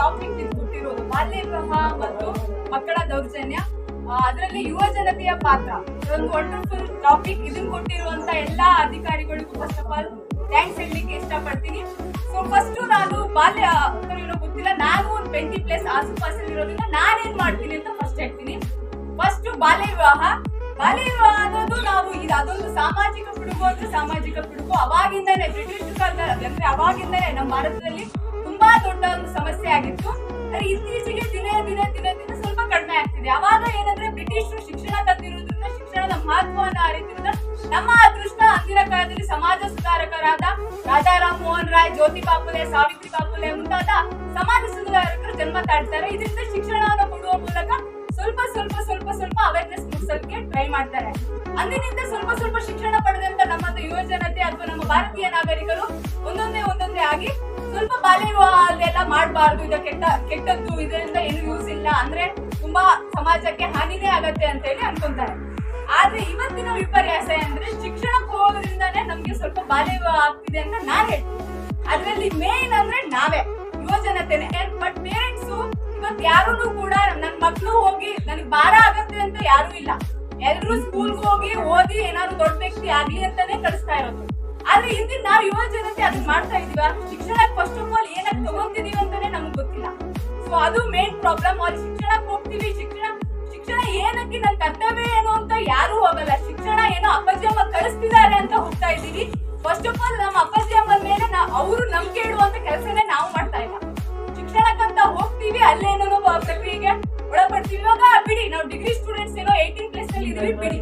Topic ಇದು ಕೊಟ್ಟಿರೋದು ಬಾಲ್ಯ ವಿವಾಹ ಮತ್ತು ಮಕ್ಕಳ ದೌರ್ಜನ್ಯ, ಅದರಲ್ಲಿ ಯುವ ಜನತೆಯ ಪಾತ್ರ. ಒಂದು ವಂಡರ್ಫುಲ್ ಟಾಪಿಕ್. ಇದನ್ನ ಕೊಟ್ಟಿರುವಂತ ಎಲ್ಲಾ ಅಧಿಕಾರಿಗಳಿಗೂ ಫಸ್ಟ್ ಆಫ್ ಆಲ್ ಥ್ಯಾಂಕ್ಸ್ ಹೇಳಲಿಕ್ಕೆ ಇಷ್ಟಪಡ್ತೀನಿ. ಸೊ ಫಸ್ಟ್ ನಾನು ಬಾಲ್ಯ ಏನೋ ಗೊತ್ತಿಲ್ಲ, ನಾನು ಒಂದು 20+ ಆಸುಪಾಸಲ್ಲಿ ಇರೋದ್ರಿಂದ ನಾನೇನ್ ಮಾಡ್ತೀನಿ ಅಂತ ಫಸ್ಟ್ ಹೇಳ್ತೀನಿ. ಫಸ್ಟ್ ಬಾಲ್ಯ ವಿವಾಹ ಅನ್ನೋದು ನಾವು ಅದೊಂದು ಸಾಮಾಜಿಕ ಪಿಡುಗು ಅಂದ್ರೆ ಸಾಮಾಜಿಕ ಪಿಡುಗು. ಅವಾಗಿಂದಾನೆ ಬ್ರಿಟಿಷ್ ಕಾಲದಲ್ಲಿ ಅಂದ್ರೆ ಅವಾಗಿಂದಾನೆ ನಮ್ಮ ಭಾರತದಲ್ಲಿ ತುಂಬಾ ದೊಡ್ಡ ಒಂದು ಸಮಸ್ಯೆ ಆಗಿತ್ತು. ಆದ್ರೆ ಇತ್ತೀಚೆಗೆ ದಿನೇ ಸ್ವಲ್ಪ ಕಡಿಮೆ ಆಗ್ತಿದೆ. ಅವಾಗ ಏನಂದ್ರೆ ಬ್ರಿಟಿಷರು ಶಿಕ್ಷಣ ತಂದಿರೋದ್ರಿಂದ ಶಿಕ್ಷಣದ ಮಹತ್ವವನ್ನು ಅರಿತಿರೋದ್ರಿಂದ ನಮ್ಮ ಅದೃಷ್ಟ ಅಂದಿನ ಕಾಲದಲ್ಲಿ ಸಮಾಜ ಸುಧಾರಕರಾದ ರಾಜಾರಾಮ್ ಮೋಹನ್ ರಾಯ್, ಜ್ಯೋತಿಬಾ ಫುಲೆ, ಸಾವಿತ್ರಿಬಾ ಫುಲೆ ಮುಂತಾದ ಸಮಾಜ ಸುಧಾರಕರು ಜನ್ಮ ತಾಳ್ತಾರೆ. ಇದರಿಂದ ಶಿಕ್ಷಣವನ್ನು ಕೊಡುವ ಮೂಲಕ ಸ್ವಲ್ಪ ಅವೇರ್ನೆಸ್ ಮೂಡಿಸಲಿಕ್ಕೆ ಟ್ರೈ ಮಾಡ್ತಾರೆ. ಅಂದಿನಿಂದ ಸ್ವಲ್ಪ ಶಿಕ್ಷಣ ಪಡೆದಂತ ನಮ್ಮ ಯುವ ಜನತೆ ಅಥವಾ ನಮ್ಮ ಭಾರತೀಯ ನಾಗರಿಕರು ಒಂದೊಂದೇ ಆಗಿ ಸ್ವಲ್ಪ ಬಾಲ್ಯ ವಿವಾಹ ಅಲ್ಲೆಲ್ಲ ಮಾಡಬಾರ್ದು, ಇದು ಕೆಟ್ಟದ್ದು, ಇದರಿಂದ ಏನು ಯೂಸ್ ಇಲ್ಲ, ಅಂದ್ರೆ ತುಂಬಾ ಸಮಾಜಕ್ಕೆ ಹಾನಿನೇ ಆಗತ್ತೆ ಅಂತ ಹೇಳಿ ಅನ್ಕೊಂತಾರೆ. ಆದ್ರೆ ಇವತ್ತಿನ ವಿಪರ್ಯಾಸ ಅಂದ್ರೆ ಶಿಕ್ಷಣಕ್ಕೆ ಹೋಗೋದ್ರಿಂದಾನೇ ನಮ್ಗೆ ಸ್ವಲ್ಪ ಬಾಲ್ಯ ವಿವಾಹ ಆಗ್ತಿದೆ ಅಂತ ನಾನ್ ಹೇಳ್ತೀನಿ. ಅದ್ರಲ್ಲಿ ಮೇನ್ ಅಂದ್ರೆ ನಾವೇ ಯುವ ಜನತೆನೆ. ಬಟ್ ಪೇರೆಂಟ್ಸ್ ಇವತ್ತು ಯಾರು ಕೂಡ ನನ್ ಮಕ್ಳು ಹೋಗಿ ನನಗೆ ಭಾರ ಆಗತ್ತೆ ಅಂತ ಯಾರು ಇಲ್ಲ. ಎಲ್ರು ಸ್ಕೂಲ್ಗೆ ಹೋಗಿ ಓದಿ ಏನಾದ್ರು ದೊಡ್ಡ ವ್ಯಕ್ತಿ ಆಗ್ಲಿ ಅಂತಾನೆ ಕಳಿಸ್ತಾ ಇರೋದು. ಆದ್ರೆ ಹಿಂದಿನ ನಾವು ಯುವ ಜನತೆ ಅದನ್ನ ಮಾಡ್ತಾ ಇದೀವ? ಶಿಕ್ಷಣಕ್ಕೆ ಫಸ್ಟ್ ಆಫ್ ಆಲ್ ಏನಕ್ಕೆ ತಗೊಂತಿದೀವಿ ಅಂತಾನೆ ನಮ್ಗೆ ಗೊತ್ತಿಲ್ಲ. ಸೊ ಅದು ಮೇನ್ ಪ್ರಾಬ್ಲಮ್. ಅಲ್ಲಿ ಶಿಕ್ಷಣಕ್ಕೆ ಹೋಗ್ತೀವಿ, ಶಿಕ್ಷಣ ಏನಕ್ಕೆ, ನನ್ ಕರ್ತವ್ಯ ಏನು ಅಂತ ಯಾರು ಹೋಗಲ್ಲ. ಶಿಕ್ಷಣ ಏನೋ ಅಪ್ಪಾಜಿ ಅಮ್ಮ ಕಳಿಸ್ತಿದ್ದಾರೆ ಅಂತ ಹೋಗ್ತಾ ಇದೀವಿ. ಫಸ್ಟ್ ಆಫ್ ಆಲ್ ನಮ್ಮ ಅಪ್ಪಾಜಿ ಅಮ್ಮನ ಮೇಲೆ ಅವರು ನಂಬಿಕೆ ಇಡುವಂತ ಕೆಲಸನೇ ನಾವು ಮಾಡ್ತಾ ಇಲ್ಲ. ಶಿಕ್ಷಣಕ್ಕಂತ ಹೋಗ್ತೀವಿ, ಅಲ್ಲೇನೋ ಪ್ರಕ್ರಿಯೆಗೆ ಒಳಪಡ್ತೀವಿ. ಇವಾಗ ಬಿಡಿ, ನಾವು ಡಿಗ್ರಿ ಸ್ಟೂಡೆಂಟ್ಸ್ ಏನೋ 18+ ನಲ್ಲಿ ಇದೀವಿ ಬಿಡಿ.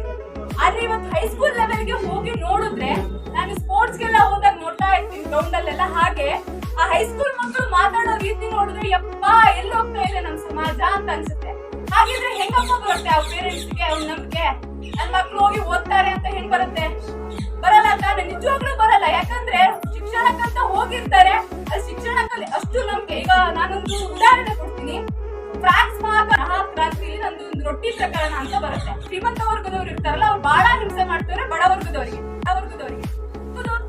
ಆದ್ರೆ ಇವತ್ತು ಹೈಸ್ಕೂಲ್ ಲೆವೆಲ್ಗೆ ಹೋಗಿ ನೋಡಿದ್ರೆ, ನಾನು ಸ್ಪೋರ್ಟ್ಸ್ಗೆಲ್ಲ ಹೋದಾಗ ನೋಡ್ತಾ ಇರ್ತೀನಿ ಗ್ರೌಂಡ್ ಅಲ್ಲೆಲ್ಲ. ಹಾಗೆ ಆ ಹೈಸ್ಕೂಲ್ ಮಕ್ಕಳು ಮಾತಾಡೋ ರೀತಿ ನೋಡಿದ್ರೆ ಯಪ್ಪಾ ಎಲ್ಲಿ ಹೋಗ್ತಾ ಇದೆ ನಮ್ ಸಮಾಜ ಅಂತ ಅನ್ಸುತ್ತೆ. ಹಾಗಿದ್ರೆ ಹೆಂಗಪ್ಪ ಬರುತ್ತೆ ಆ ಪೇರೆಂಟ್ಸ್ಗೆ ಅವ್ರ ನಂಬಿಕೆ? ನನ್ ಮಕ್ಳು ಹೋಗಿ ಓದ್ತಾರೆ ಅಂತ ಹೆಂಗ್ ಬರುತ್ತೆ? ಬರಲ್ಲ ತಾನೆ, ನಿಜವಾಗ್ಲೂ ಬರಲ್ಲ. ಯಾಕಂದ್ರೆ ಶಿಕ್ಷಣಕ್ಕಂತ ಹೋಗಿರ್ತಾರೆ, ಅಲ್ಲಿ ಶಿಕ್ಷಣಕ್ಕಲ್ಲಿ ಅಷ್ಟು ನಂಬಿಕೆ. ಈಗ ನಾನೊಂದು ಉದಾಹರಣೆ ಕೊಡ್ತೀನಿ. ಫ್ರಾನ್ಸ್ ಮಹಾಕ್ರಾಂತಿಯಲ್ಲಿ ನಂದು ಒಂದು ರೊಟ್ಟಿ ಪ್ರಕರಣ ಅಂತ ಬರುತ್ತೆ. ಶ್ರೀಮಂತ ವರ್ಗದವ್ರು ಇರ್ತಾರಲ್ಲ, ಅವ್ರು ಬಹಳ ಹಿಂಸೆ ಮಾಡ್ತಾರೆ ಬಡ ವರ್ಗದವರಿಗೆ.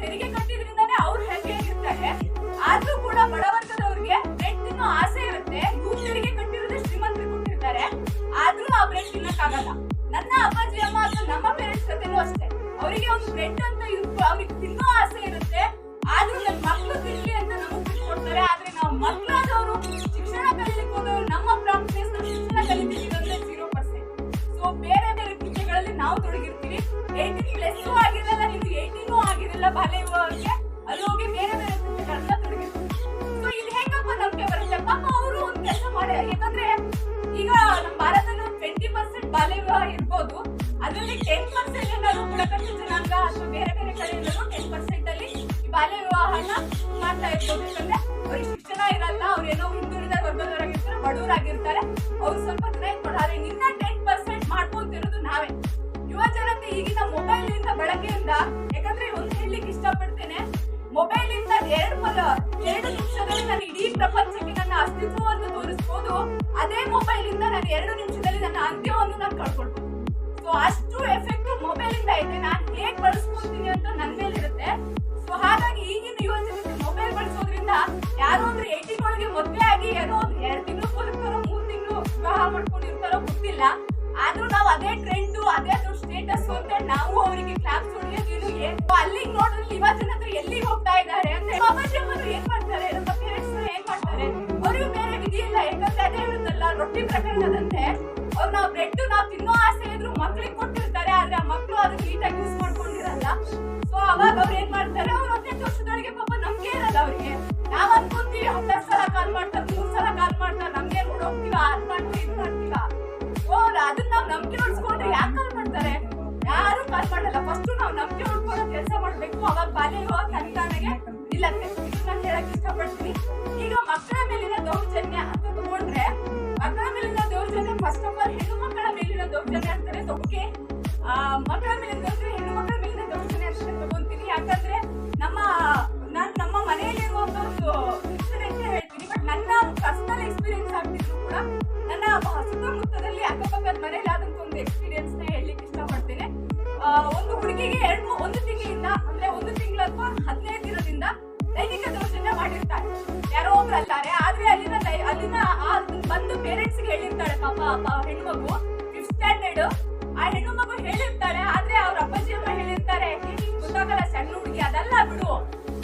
ತೆರಿಗೆ ಕಟ್ಟಿದ್ರಿಂದಾನೇ ಅವ್ರು ಹೇಗಿರ್ತಾರೆ. ಆದ್ರೂ ಕೂಡ ಬಡ ವರ್ಗದವ್ರಿಗೆ ಬ್ರೆಡ್ ತಿನ್ನೋ ಆಸೆ ಇರುತ್ತೆ. ಇವ್ರು ತೆರಿಗೆ ಕಟ್ಟಿರೋದೇ ಶ್ರೀಮಂತರಿಗೆ ಕೊಟ್ಟಿರ್ತಾರೆ, ಆದ್ರೂ ಆ ಬ್ರೆಡ್ ತಿನ್ನಕ್ಕಾಗಲ್ಲ. ನನ್ನ ಅಪ್ಪಾಜಿ ಅಮ್ಮ ಅಥವಾ ನಮ್ಮ ಪೇರೆಂಟ್ಸ್ ಜೊತೆನೂ ಅಷ್ಟೇ. ಅವರಿಗೆ ಒಂದು ಬ್ರೆಡ್ ಅಂತ ಅವ್ರಿಗೆ ತಿನ್ನೋ ಆಸೆ ಇರುತ್ತೆ, ಆದ್ರೂ ನನ್ನ ಮಕ್ಳು ತಿನ್ಲಿ ಅಂತ ನಮಗ್ ಬಿಟ್ಕೊಡ್ತಾರೆ. ಆದ್ರೆ ನಾವು ಮಕ್ಕಳಾದವರು ಶಿಕ್ಷಣ ಕಲಿಲಿಕ್ಕೆ ಹೋದವರು ನಮ್ಮ ಪ್ರಾಕ್ಟೀಸ್ ಶಿಕ್ಷಣ ಕಲಿತೀವಿ ಅಂದ್ರೆ 0%. ಸೊ ಬೇರೆ ಕೃತ್ಯಗಳಲ್ಲಿ ನಾವು ತೊಡಗಿರ್ತೀವಿ. 18+ ಆಗಿರಲ್ಲ, ನಿಮ್ಗೆ 18 ಆಗಿರಲ್ಲ ಬಾಲ್ಯ ವಿವಾಹಕ್ಕೆ, ಅಲ್ಲಿ ಹೋಗಿ ಬೇರೆ ಕೃತ್ಯಗಳನ್ನ ತೊಡಗಿರ್ತೀವಿ. ಸೊ ಇದು ಹೆಂಗಪ್ಪ ನಂಬಿಕೆ ಬರುತ್ತೆ? ಪಾಪ ಅವರು ಒಂದು ಕೆಲಸ ಮಾಡಿ. ಯಾಕಂದ್ರೆ ಈಗ ನಮ್ಮ ಭಾರತದಲ್ಲಿ 20% ಬಾಲ್ಯ ವಿವಾಹ ಇರ್ಬೋದು, ಅದರಲ್ಲಿ 10% ಏನಾದ್ರು ಬುಡಕಟ್ಟು ಜನಾಂಗ ಅಥವಾ ಬೇರೆ ಕಡೆಯಿಂದಲೂ 10% ಅಲ್ಲಿ ಬಾಲ್ಯ ವಿವಾಹನ ಮಾಡ್ತಾ ಇರ್ಬೋದು. ಯಾಕಂದ್ರೆ ಅವ್ರಿಗೆ ಶಿಕ್ಷಣ ಇರಲ್ಲ, ಅವ್ರೇನೋ ಹಿಂದುಳಿದ ವರ್ಗದವರಾಗಿರ್ತಾರೆ, ಬಡವರಾಗಿರ್ತಾರೆ, ಅವ್ರು ಸ್ವಲ್ಪ ಜನ ಇಟ್ಕೊಡ್ತಾರೆ. ನಿನ್ನ 10% ಮಾಡ್ಕೊಂತಿರೋದು ನಾವೇ ಯುವ ಜನತೆ. ಈಗಿನ ಮೊಬೈಲ್ ಇಂದ ಬಳಕೆಯಿಂದ, ಯಾಕಂದ್ರೆ ಒಂದು ಹೇಳಲಿಕ್ಕೆ ಇಷ್ಟಪಡ್ತೇನೆ, ಮೊಬೈಲ್ ಇಂದ 2 ನಿಮಿಷದಲ್ಲಿ ನಾನು ಇಡೀ ಪ್ರಪಂಚಕ್ಕೆ ನನ್ನ ಅಸ್ತಿತ್ವವನ್ನು ತೋರಿಸಬಹುದು. ಅದೇ ಮೊಬೈಲ್ ಇಂದ ನಾನು 2 ನಿಮಿಷದಲ್ಲಿ ನನ್ನ ಅಂತ್ಯವನ್ನು ನಾನು ಕಳ್ಕೊಳ್ತೀನಿ. ಸೊ ಅಷ್ಟು ಎಫೆಕ್ಟ್ ಮೊಬೈಲ್ ಇಂದ ಇದೆ. ನಾನು ಹೇಗ್ ಬಳಸ್ಕೊಳ್ತೀನಿ ಅಂತ ನನ್ನ ಮೇಲೆ ಇರುತ್ತೆ. ಸೊ ಹಾಗಾಗಿ ಈಗಿನ ಯುವ ಜನತೆ ಮೊಬೈಲ್ ಬಳಸೋದ್ರಿಂದ ಯಾರೋ ಅಂದ್ರೆ 18 ಒಳಗೆ ಮದುವೆ ಆಗಿ ಏನೋ 2 ತಿಂಗಳು ಕೂಲಿರ್ತಾರೋ 3 ತಿಂಗಳು ವಿವಾಹ ಮಾಡ್ಕೊಂಡಿರ್ತಾರೋ ಗೊತ್ತಿಲ್ಲ. ಆದ್ರೂ ನಾವು ಅದೇ ಟ್ರೆಂಡ್, ಅದೇ ಸ್ಟೇಟಸ್ ಅಂತ ನಾವು ಅವರಿಗೆ ಕ್ಲಾಪ್ಸ್ ಹೊಡೆಯೋದೇನು ಅಲ್ಲಿಗೆ ನೋಡಿದ್ರೆ ಯುವ ಜನತೆ ಎಲ್ಲಿಗೆ ಹೋಗ್ತಾ ಇದ್ದಾರೆ ಅಂದ್ರೆ ಅಪ್ಪಾಜಿ ಅಮ್ಮರು ಏನ್ ಮಾಡ್ತಾರೆ, ನಮ್ಮ ಪೇರೆಂಟ್ಸ್ ಏನ್ ಮಾಡ್ತಾರೆ, ಅವ್ರಿಗೂ ಬೇರೆ ವಿಧಿ ಇಲ್ಲ. ಯಾಕಂದ್ರೆ ಅದೇ ಹೇಳುತ್ತಲ್ಲ ರೊಟ್ಟಿ ಪ್ರಕರಣದಂತೆ, ಅವ್ರು ನಾವು ಬ್ರೆಡ್ ನಾವು ತಿನ್ನೋ ಆಸೆ ಇದ್ರು ಮಕ್ಳಿಗೆ ಕೊಟ್ಟಿರ್ತಾರೆ, ಆದ್ರೆ ಆ ಮಕ್ಳು ಅದನ್ನ ನೀಟಾಗಿ ಯೂಸ್ ಮಾಡ್ಕೊಂಡಿರಲ್ಲ. ಸೊ ಅವಾಗ ಅವ್ರು ಏನ್ ಮಾಡ್ತಾರೆ, ಅವ್ರು 18 ವರ್ಷದೊಳಗೆ ಪಾಪ ನಂಬಿಕೆ ಇರಲ್ಲ ಅವ್ರಿಗೆ. ನಾವ್ ಅನ್ಕೊಂತೀವಿ 10 ಸಲ ಕಾಲ್ ಮಾಡ್ತಾರೆ, 3 ಸಲ ಕಾಲ್ ಮಾಡ್ತಾರೆ, ನಮ್ಗೆ ನೋಡೋಗ್ತೀವ, ಅದ್ ಮಾಡ್ತೀವಿ, ಇದ್ ಮಾಡ್ತೀವ. ಅದನ್ನ ನಾವ್ ನಂಬಿಕೆ ಉಳಿಸ್ಕೊಂಡ್ರೆ ಯಾಕೆ ಕಾಲ್ ಮಾಡ್ತಾರೆ? ಯಾರು ಕಾಲ್ ಮಾಡಲ್ಲ. ಫಸ್ಟ್ ನಾವು ನಂಬಿಕೆ ಉಳ್ಕೊಳ್ಳೋ ಕೆಲಸ ಮಾಡ್ಬೇಕು. ಅವಾಗ ಬಾಲ್ಯ ವಿವಾಹ ತನಿಖಾನೆಗೆ ನಿಲ್ಲತ್ತೆ. ಇದು ನಾನು ಹೇಳಕ್ ಇಷ್ಟಪಡ್ತೀನಿ. ಈಗ ಮಕ್ಕಳ ಮೇಲಿನ ದೌರ್ಜನ್ಯ ಅಂತ ತಗೊಂಡ್ರೆ, ಮಕ್ಕಳ ಮೇಲಿನ ದೌರ್ಜನ್ಯ ಫಸ್ಟ್ ಆಫ್ ಆಲ್ ಹೆಣ್ಣು ಮಕ್ಕಳ ಮೇಲಿನ ದೌರ್ಜನ್ಯ ಅಂತಾನೆ ತಗೋಕೆ. ಮಕ್ಕಳ ಮೇಲಿನ ದೌರ್ಜನ್ಯ ಹೆಣ್ಣು ಮಕ್ಕಳ ಮೇಲಿನ ದೌರ್ಜನ್ಯ ಅಂತಾನೆ ತಗೊಂತೀನಿ. ಯಾಕಂದ್ರೆ ನಾನು ನಮ್ಮ ಮನೆಯಲ್ಲಿರುವಂತ ಒಂದು ಇನ್ಸಿಡೆಂಟ್ ಹೇಳ್ತೀನಿ. ಬಟ್ ನನ್ನ ಪರ್ಸನಲ್ ಎಕ್ಸ್ಪೀರಿಯನ್ಸ್ ಆಗ್ತಿದ್ರು ಕೂಡ ನನ್ನ ಸುತ್ತಮುತ್ತದಲ್ಲಿ ಅಕ್ಕಪಕ್ಕದ ಮನೆಯಲ್ಲಿ ಆದಂತ ಒಂದು ಎಕ್ಸ್ಪೀರಿಯನ್ಸ್ ನ ಹೇಳಲಿಕ್ಕೆ ಇಷ್ಟಪಡ್ತೇನೆ. ಒಂದು ಹುಡುಗಿಗೆ 1 ತಿಂಗಳಿಂದ ಅಂದ್ರೆ 1 ತಿಂಗಳು ಅಥವಾ 15 ದಿನದಿಂದ ಲೈಂಗಿಕ ದೌರ್ಜನ್ಯ ಮಾಡಿರ್ತಾರೆ ಯಾರೋ ಒಬ್ರು ಅಲ್ಲಾರೆ. ಆದ್ರೆ ಅಲ್ಲಿನ ಒಂದು ಪೇರೆಂಟ್ಸ್ ಹೇಳಿರ್ತಾಳೆ ಪಾಪ ಹೆಣ್ಣು ಮಗು 5th ಸ್ಟ್ಯಾಂಡರ್ಡ್, ಆ ಹೆಣ್ಣು ಮಗು ಹೇಳಿರ್ತಾಳೆ, ಆದ್ರೆ ಅವ್ರ ಅಪ್ಪಾಜಿ ಅಮ್ಮ ಹೇಳಿರ್ತಾರೆ ಗೊತ್ತಾಗಲ್ಲ ಸಣ್ಣ ಹುಡುಗಿ ಅದಲ್ಲ ಬಿಡು,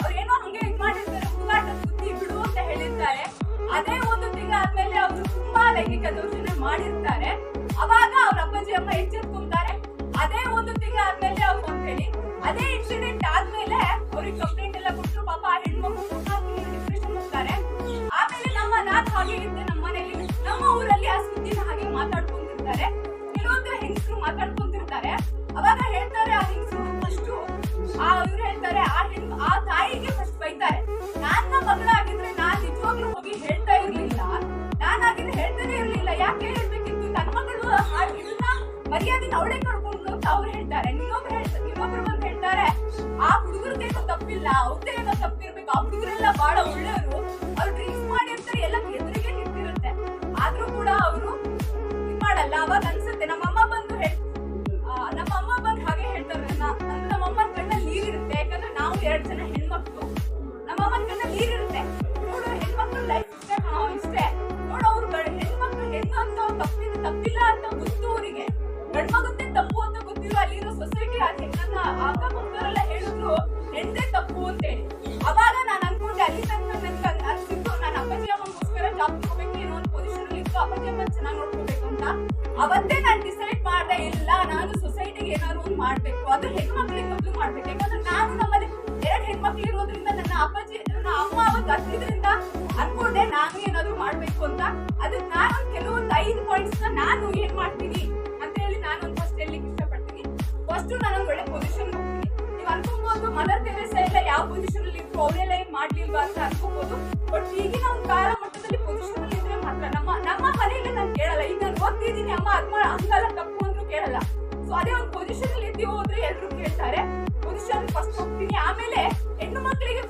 ಅವ್ರೇನೋ ಹಂಗೆ ಇದ್ ಮಾಡಿರ್ತಾರೆ, ಹುಡುಗಾಟದ ಬುದ್ಧಿ ಬಿಡು ಅಂತ ಹೇಳಿರ್ತಾರೆ. ಅದೇ ಒಂದು ತಿಂಗಳಾದ್ಮೇಲೆ ಅವರು ತುಂಬಾ ಲೈಂಗಿಕ ದೌರ್ಜನ್ಯ ಮಾಡಿರ್ತಾರೆ. ಅವಾಗ ಅವ್ರ ಅಪ್ಪಾಜಿ ಅಮ್ಮ ಎಚ್ಚೆತ್ಕೊಂತಾರೆ. ಅದೇ ಒಂದು ತಿಂಗಳಾದ್ಮೇಲೆ ಅವ್ರು ಅಂತ ಹೇಳಿ ಅದೇ ಇನ್ಸಿಡೆಂಟ್ ಆದ್ಮೇಲೆ ಅವ್ರಿಗೆ ಕಂಪ್ಲೇಂಟ್ ಎಲ್ಲ ಕೊಟ್ಟರು. ಪಾಪ ಆ ಹೆಣ್ಮಕ್ಳು ಡಿಪ್ರೆಷನ್ ಹೋಗ್ತಾರೆ. ಆಮೇಲೆ ನಾನ್ ಹಾಗೆ ಇದ್ದೆ ನಮ್ಮ ಮನೇಲಿ, ನಮ್ಮ ಊರಲ್ಲಿ ಆ ಸುದ್ದಿನ ಹಾಗೆ ಮಾತಾಡ್ಕೊಂಡಿರ್ತಾರೆ, ಕೆಲವೊಂದು ಹೆಂಗಸರು ಮಾತಾಡ್ಕೊಂಡಿರ್ತಾರೆ. ಅವಾಗ ಹೇಳ್ತಾರೆ ಆ ಹೆಂಗಸರು ಫಸ್ಟ್ ಇವ್ರು ಹೇಳ್ತಾರೆ ಆ ತಾಯಿಗೆ ಫಸ್ಟ್ ಬೈತಾರೆ. ನನ್ನ ಮಗಳಾಗಿದ್ರೆ ನಾನ್ ನಿಜವಾಗ್ಲೂ ಹೋಗಿ ಹೇಳ್ತಾ ಇರ್ಲಿಲ್ಲ, ನಾನಾಗಿದ್ರೆ ಹೇಳ್ತಾನೆ ಇರ್ಲಿಲ್ಲ, ಯಾಕೆ ಹೇಳ್ಬೇಕಿತ್ತು, ನನ್ನ ಮಗಳು ಇದನ್ನ ಮರ್ಯಾದಿನ ಅವಳೇ ಕಳ್ಕೊಂಡು ಅಂತ ಅವ್ರು ಹೇಳ್ತಾರೆ. ಇನ್ನೊಬ್ರು ಬಂದು ಹೇಳ್ತಾರೆ ಆ ಹುಡುಗರದೇನೋ ತಪ್ಪಿಲ್ಲ, ಅವ್ರದ್ದೇನೋ ತಪ್ಪಿರ್ಬೇಕು, ಆ ಹುಡುಗರೆಲ್ಲ ಬಹಳ ಒಳ್ಳೆಯವರು, ಅವ್ರು ಡ್ರಿಂಕ್ಸ್ ಮಾಡಿರ್ತಾರೆ, ಎಲ್ಲ ಎದುರಿಗೆ ನಿಂತಿರುತ್ತೆ, ಆದ್ರೂ ಕೂಡ ಅವರು ಇದ್ ಮಾಡಲ್ಲ. ಅವಾಗ ಅನ್ಸುತ್ತೆ ನಮ್ಮಮ್ಮ ಬಂದು ಹಾಗೆ ಹೇಳ್ತಾರೆ, ನಮ್ಮಮ್ಮನ ಕಣ್ಣಲ್ಲಿ ನೀರಿರುತ್ತೆ, ಯಾಕಂದ್ರೆ ನಾವು 2 ಜನ ಹೆಣ್ಮಕ್ಳು, ನಮ್ಮಮ್ಮನ ಕಣ್ಣಲ್ಲಿ ನೀರಿರುತ್ತೆ. ನೋಡು ಹೆಣ್ಮಕ್ಳು ಲೈಫ್ ಇಷ್ಟೇ ನೋಡು, ಅವ್ರು ಹೆಣ್ಮಕ್ಳು ಹೆಣ್ಣು ಅಂತ ತಪ್ಪಿಲ್ಲ ಅಂತ ಗೊತ್ತು ಅವರಿಗೆ, ಗಂಡ್ಮಗಂತೆ ತಪ್ಪು ಅಂತ ಗೊತ್ತಿರೋ ಅಲ್ಲಿರೋ ಸೊಸೈಟಿ ನನ್ನ ಅಕ್ಕಪಕ್ಕದವರೆಲ್ಲ ಹೇಳಿದ್ರು ಹೆಣ್ದೇ ತಪ್ಪು ಅಂತೇಳಿ. ಅವಾಗ ನಾನು ಅನ್ಕೊಂಡೆ ಅಲ್ಲಿ ತನಕ ನನ್ಗೆ ಅನ್ಸಿತ್ತು ನಾನು ಅಪ್ಪಾಜಿ ಅಮ್ಮಗೋಸ್ಕರ ಜಾಬ್ ತಗೋಬೇಕು, ಏನೋ ಒಂದು ಪೊಸಿಷನ್ ಇತ್ತು, ಅಪ್ಪಾಜಿ ಅಮ್ಮ ಚೆನ್ನಾಗಿ ನೋಡ್ಕೋಬೇಕು ಅಂತ. ಅವತ್ತೇ ನಾನು ಡಿಸೈಡ್ ಮಾಡ್ದೆ, ಇಲ್ಲ ನಾನು ಸೊಸೈಟಿಗೆ ಏನಾದ್ರು ಒಂದು ಮಾಡ್ಬೇಕು, ಅದು ಹೆಣ್ಮಕ್ಳಿಗೆ ಮೊದಲು ಮಾಡ್ಬೇಕು. ಯಾಕಂದ್ರೆ ನಾನು ನಮ್ಮಲ್ಲಿ 2 ಹೆಣ್ಮಕ್ಳು ಇರೋದ್ರಿಂದ ನನ್ನ ಅಮ್ಮ ಅವತ್ತು ಹತ್ತಿದ್ರಿಂದ ಅನ್ಕೊಂಡೆ ನಾನು ಏನಾದ್ರು ಮಾಡ್ಬೇಕು ಅಂತ. ಅದಕ್ಕೆ ನಾನು ಕೆಲವೊಂದು 5 ಪಾಯಿಂಟ್ಸ್ ನಾನು ಏನ್ ಮಾಡ್ತೀನಿ ಅಂತ ಹೇಳಿ ನಾನು ಫಸ್ಟ್ ಹೇಳಲಿಕ್ಕೆ ಇಷ್ಟಪಡ್ತೀನಿ. ಫಸ್ಟ್ ನಾನು ಒಳ್ಳೆ ಪೊಸಿಷನ್ ಹೋಗ್ತೀನಿ. ನೀವು ಅನ್ಕೋಬಹುದು ಮದರ್ ತೆರೇಸಾ ಎಲ್ಲ ಯಾವ ಪೊಸಿಷನ್ ಅಲ್ಲಿ ಇದ್ರು ಅವರೆಲ್ಲ ಏನ್ ಮಾಡ್ಲಿಲ್ವಾ ಅಂತ ಅನ್ಕೋಬಹುದು. ಬಟ್ ಈಗಿನ ಒಂದು ಕಾಲ ಮಟ್ಟದಲ್ಲಿ ಪೊಸಿಷನ್ ಅಲ್ಲಿ ಇದ್ರೆ ಮಾತ್ರ ನಮ್ಮ ಮನೆಯಲ್ಲಿ ನಾನು ಕೇಳಲ್ಲ. ಈಗ ನಾನು ಓದ್ತಿದ್ದೀನಿ ಅಮ್ಮ ಹಂಗಲ್ಲ ತಪ್ಪು ಅಂದ್ರೂ ಕೇಳಲ್ಲ. ಸೊ ಅದೇ ಒಂದು ಪೊಸಿಷನ್ ಅಲ್ಲಿ ಇದ್ದೀವಿ ಹೋದ್ರೆ ಎಲ್ರು ಕೇಳ್ತಾರೆ. ಪೊಸಿಷನ್ ಫಸ್ಟ್ ಹೋಗ್ತೀನಿ. ಆಮೇಲೆ ಹೆಣ್ಣು ಮಕ್ಕಳಿಗೆ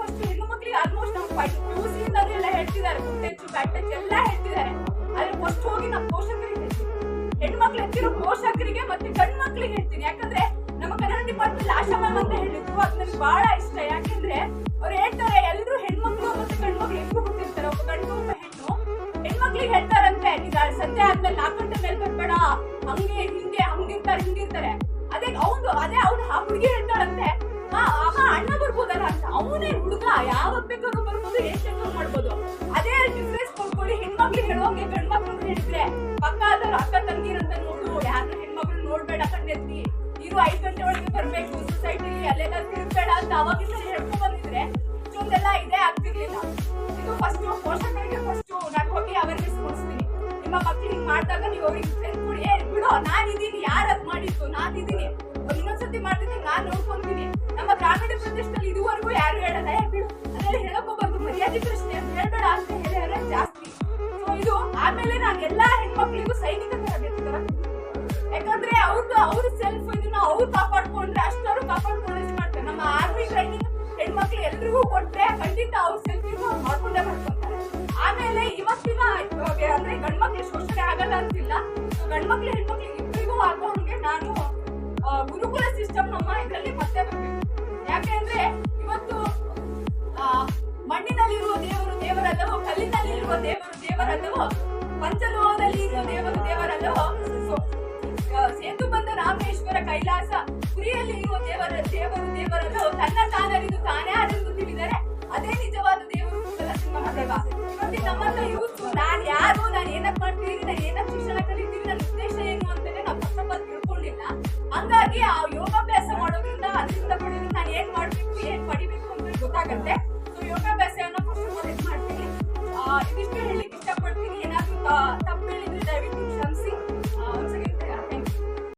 ಆಲ್ಮೋಸ್ಟ್ ನಾವು ಪಿಯುಸಿಯಿಂದ ಎಲ್ಲ ಹೇಳ್ತಿದ್ದಾರೆ, ಗುಡ್ ಟಚ್ ಬ್ಯಾಡ್ ಟಚ್ ಎಲ್ಲ ಹೇಳ್ತಿದ್ದಾರೆ. ಆದ್ರೆ ಫಸ್ಟ್ ಹೋಗಿ ನಾವು ಪೋಷಕರಿಗೆ ಹೇಳ್ತೀನಿ, ಹೆಣ್ಮಕ್ಳು ಎತ್ತಿರೋ ಪೋಷಕರಿಗೆ ಮತ್ತೆ ಗಂಡು ಮಕ್ಳಿಗೆ ಹೇಳ್ತೀನಿ. ಯಾಕಂದ್ರೆ ನಮ್ಮ ಕನ್ನಡ ಡಿಪಾರ್ಟ್ಮೆಂಟ್ ಆಶಾ ಮ್ಯಾಮ್ ಅಂತ ಹೇಳಿದ್ರು, ಅದು ನನಗೆ ಬಹಳ ಇಷ್ಟ. ಯಾಕೆಂದ್ರೆ ಅವ್ರು ಹೇಳ್ತಾರೆ ಎಲ್ರು ಹೆಣ್ಮಕ್ಳು ಮತ್ತೆ ಗಂಡು ಮಕ್ಳು ಇಬ್ರು ಹುಟ್ಟಿರ್ತಾರೆ, ಒಬ್ಬ ಗಂಡು ಒಬ್ಬ ಹೆಣ್ಣು. ಹೆಣ್ಮಕ್ಳಿಗೆ ಹೇಳ್ತಾರಂತೆ ಸಂಜೆ ಆದ್ಮೇಲೆ 4 ಗಂಟೆ ಮೇಲೆ ಬರ್ಬೇಡ, ಹಂಗಿರ್ತಾರೆ. ಅದೇ ಅವ್ನು ಆ ಹುಡುಗಿ ಹೇಳ್ತಾಳಂತೆ ಅಮ್ಮ ಅಣ್ಣ ಬರ್ಬೋದಲ್ಲ ಅಂತ. ಅವನೇ ಹುಡುಗ ಯಾವಾಗ ಬೇಕಾದ್ರೂ ಬರ್ಬೋದು, ಏನ್ ಮಾಡ್ಬೋದು. ಅದೇ ಡಿಫ್ರೆನ್ಸ್ ಕೊಡ್ಕೊಳ್ಳಿ. ಹೆಣ್ಮಕ್ಳಿಗೆ ಹೇಳುವಂಗೆ ಗಂಡು ಮಕ್ಳು ಹೇಳಿದ್ರೆ ಪಕ್ಕ ಆದವ್ರು ಅಕ್ಕ ತಂಗಿರಂತ ನೋಡು, ಯಾರು ಹೆಣ್ಮಕ್ಳು ನೋಡ್ಬೇಡ, ಕಣ್ಣೆತ್ತಿ ಇರು 5 ಗಂಟೆ ಒಳಗೆ ಬರ್ಬೇಕು, ಸೊಸೈಟಿಲಿ ಅಲ್ಲೆಲ್ಲ ತಿರುಗ್ಬೇಡ ಅಂತ ಅವಾಗಿಂದ ಹೇಳ್ಕೊಂಡ್ ಬಂದಿದ್ರೆ ಇಷ್ಟೊಂದೆಲ್ಲ ಇದೇ ಆಗ್ತಿರ್ಲಿಲ್ಲ. ಇದು ಫಸ್ಟ್ ಪೋಷಕರಿಗೆ ಫಸ್ಟ್ ನಾನು ಹೋಗಿ ಅವೇರ್ನೆಸ್ ಕೊಡಿಸ್ತೀನಿ. ನಿಮ್ಮ ಮಕ್ಳು ಹಿಂಗ್ ಮಾಡಿದಾಗ ನೀವು ಅವ್ರಿಗೆ ಫ್ರೆಂಡ್ ಕೊಡಿ, ಬಿಡು ನಾನಿದ್ದೀನಿ, ಯಾರು ಅದ್ ಮಾಡಿದ್ದು ನಾನಿದ್ದೀನಿ, ಇನ್ನೊಂದ್ಸತಿ ಮಾಡ್ತಿದ್ದೀನಿ, ನಾನ್ ನೋಡ್ಕೊಂತೀನಿ. ನಮ್ಮ ಗ್ರಾಮೀಣ ಪ್ರದೇಶದಲ್ಲಿ ಇದುವರೆಗೂ ಯಾರು ಹೇಳಲ್ಲ, ಬಿಡು ಅದರಲ್ಲಿ ಹೇಳಕೋಬಾರ್ದು, ಮರ್ಯಾದೆ ಪ್ರಶ್ನೆ ಹೇಳ್ಬೇಡ ಅಂತ ಹೇಳಿ ಜಾಸ್ತಿ. ಸೊ ಇದು ಆಮೇಲೆ ನಾನು ಎಲ್ಲಾ ಹೆಣ್ಮಕ್ಳಿಗೂ ಸೈನಿಕ ತರಬೇತಿ ಯಾಕಂದ್ರೆ ಅವ್ರ ಸೆಲ್ಫ್ ಇದನ್ನ ಅವ್ರು ಕಾಪಾಡ್ಕೊಂಡ್ರೆ ಅಷ್ಟವರು ಕಾಪಾಡ್ಕೊಂಡ್ರೆ ಮಾಡ್ತಾರೆ. ನಮ್ಮ ಆರ್ಮಿ ಟ್ರೈನಿಂಗ್ ಹೆಣ್ಮಕ್ಳು ಎಲ್ರಿಗೂ ಕೊಟ್ರೆ ಖಂಡಿತ ಅವ್ರ ಸೆಲ್ಫ್ ಮಾಡ್ಕೊಂಡೇ ಮಾಡ್ಕೊಂತಾರೆ. ಆಮೇಲೆ ಇವತ್ತಿನ ಅಂದ್ರೆ ಗಂಡ್ಮಕ್ಳು ಶೋಷಣೆ ಆಗಲ್ಲ ಅಂತಿಲ್ಲ, ಗಂಡ್ಮಕ್ಳು ಹೆಣ್ಮಕ್ಳು ಇಬ್ಬರಿಗೂ ಆಗೋ ಹಂಗೆ ನಾನು ಗುರುಕುಲ ಸಿಸ್ಟಮ್ ನಮ್ಮ ಇದರಲ್ಲಿ ಮತ್ತೆ ಬರ್ಬೇಕು. ಯಾಕೆಂದ್ರೆ ಇವತ್ತು ಮಣ್ಣಿನಲ್ಲಿರುವ ದೇವರು ದೇವರಲ್ಲವೋ, ಕಲ್ಲಿನಲ್ಲಿರುವ ದೇವರು ದೇವರಲ್ಲವೋ, ಪಂಚಲೋಹದಲ್ಲಿ ಇರುವ ದೇವರು ದೇವರಲ್ಲವೋ, ಸೇತು ಬಂದ ರಾಮೇಶ್ವರ ಕೈಲಾಸ ಪುರಿಯಲ್ಲಿ ಇರುವ ದೇವರಲ್ಲವೋ, ತನ್ನ ತಾನರಿದು ತಾನೇ ಆರೆಂದು ತಿಳಿದರೆ ಅದೇ ನಿಜವಾದ ದೇವರು ಸಿಂಹದೇವ. ಇವತ್ತಿನ ನಮ್ಮನ್ನ ಯೂತ್ ನಾನ್ ಯಾರು, ನಾನು ಏನಕ್ ಮಾಡ್ತೀನಿ, ನಾನು ಏನಕ್ ಶಿಕ್ಷಣ ಕಲಿತೀನಿ, ನನ್ನ ಉದ್ದೇಶ ಏನು ಅಂತಾನೆ ನಾವು ಫಸ್ಟ್ ಆಫ್ ಆಲ್ ತಿಳ್ಕೊಂಡಿಲ್ಲ. ಹಂಗಾಗಿ ಆ ಯೋಗಾಭ್ಯಾಸ ಮಾಡೋದ್ರಿಂದ ಅದರಿಂದ ಪಡೆಯೋದ್ರಿಂದ ನಾನು ಏನ್ ಮಾಡ್ಬೇಕು, ಏನ್ ಪಡಿಬೇಕು ಅಂತ ಗೊತ್ತಾಗತ್ತೆ. ಸೊ ಯೋಗಾಭ್ಯಾಸವನ್ನ ಫಸ್ಟ್ ಆಫ್ ಆಲ್ ಮಾಡ್ತೀನಿ. ಇದಿಷ್ಟು ಹೇಳಲಿಕ್ಕೆ ಇಷ್ಟಪಡ್ತೀನಿ. ಏನಾದ್ರು